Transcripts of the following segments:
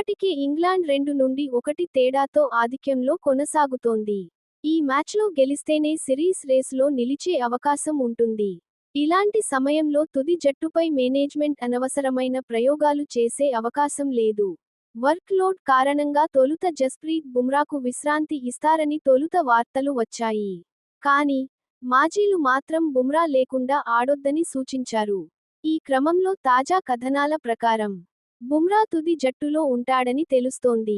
ఇప్పటికే ఇంగ్లాండ్ 2-1 తేడాతో ఆధిక్యంలో కొనసాగుతోంది. ఈ మ్యాచ్లో గెలిస్తేనే సిరీస్ రేసులో నిలిచే అవకాశం ఉంటుంది. ఇలాంటి సమయంలో తుది జట్టుపై మేనేజ్మెంట్ అనవసరమైన ప్రయోగాలు చేసే అవకాశం లేదు. వర్క్ లోడ్ కారణంగా తొలుత జస్ప్రీత్ బుమ్రాకు విశ్రాంతి ఇస్తారని తొలుత వార్తలు వచ్చాయి. కానీ మాజీలు మాత్రం బుమ్రా లేకుండా ఆడొద్దని సూచించారు. ఈ క్రమంలో తాజా కథనాల ప్రకారం బుమ్రా తుది జట్టులో ఉంటాడని తెలుస్తోంది.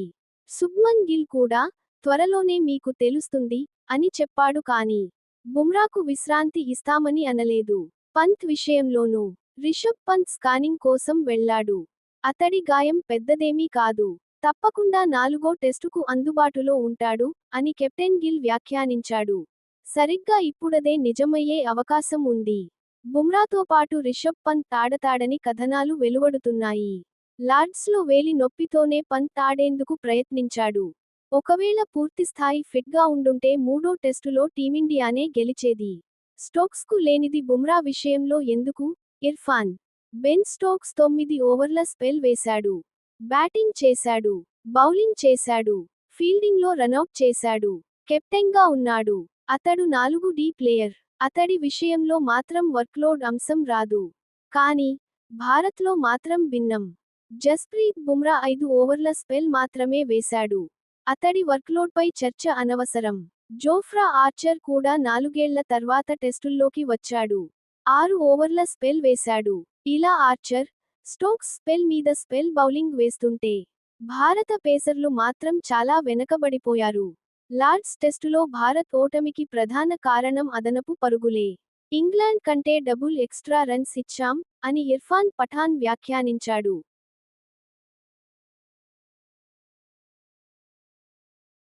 శుభ్మన్ గిల్ కూడా త్వరలోనే మీకు తెలుస్తుంది అని చెప్పాడు. కానీ బుమ్రాకు విశ్రాంతి ఇస్తామని అనలేదు. పంత్ విషయంలోనూ రిషబ్ పంత్ స్కానింగ్ కోసం వెళ్లాడు. అతడి గాయం పెద్దదేమీ కాదు. తప్పకుండా 4వ టెస్టుకు అందుబాటులో ఉంటాడు అని కెప్టెన్ గిల్ వ్యాఖ్యానించాడు. సరిగ్గా ఇప్పుడదే నిజమయ్యే అవకాశం ఉంది. బుమ్రాతో పాటు రిషబ్ పంత్ ఆడతాడని కథనాలు వెలువడుతున్నాయి. లార్డ్స్లో వేలి నొప్పితోనే పంత్ ఆడేందుకు ప్రయత్నించాడు. ఒకవేళ పూర్తిస్థాయి ఫిట్గా ఉండుంటే 3వ టెస్టులో టీమిండియానే గెలిచేది. స్టోక్స్కు లేనిది బుమ్రా విషయంలో ఎందుకు? ఇర్ఫాన్ బెన్ స్టోక్స్ 9 ఓవర్ల స్పెల్ వేశాడు. బ్యాటింగ్ చేశాడు, బౌలింగ్ చేశాడు, ఫీల్డింగ్లో రనౌట్ చేశాడు. కెప్టెన్గా ఉన్నాడు. అతడు 4 ప్లేయర్. అతడి విషయంలో మాత్రం వర్క్లోడ్ అంశం రాదు. కానీ భారత్లో మాత్రం భిన్నం. జస్ప్రీత్ బుమ్రా 5 ఓవర్ల స్పెల్ మాత్రమే వేశాడు. అతడి వర్క్లోడ్పై చర్చ అనవసరం. జోఫ్రా ఆర్చర్ కూడా 4 ఏళ్ల తర్వాత టెస్టుల్లోకి వచ్చాడు. 6 ఓవర్ల స్పెల్ వేశాడు. ఇలా ఆర్చర్, స్టోక్స్ స్పెల్ మీద స్పెల్ బౌలింగ్ వేస్తుంటే భారత పేసర్లు మాత్రం చాలా వెనకబడిపోయారు. లార్డ్స్ టెస్టులో భారత్ ఓటమికి ప్రధాన కారణం అదనపు పరుగులే. ఇంగ్లాండ్ కంటే డబుల్ ఎక్స్ట్రా రన్స్ ఇచ్చాం అని ఇర్ఫాన్ పఠాన్ వ్యాఖ్యానించాడు.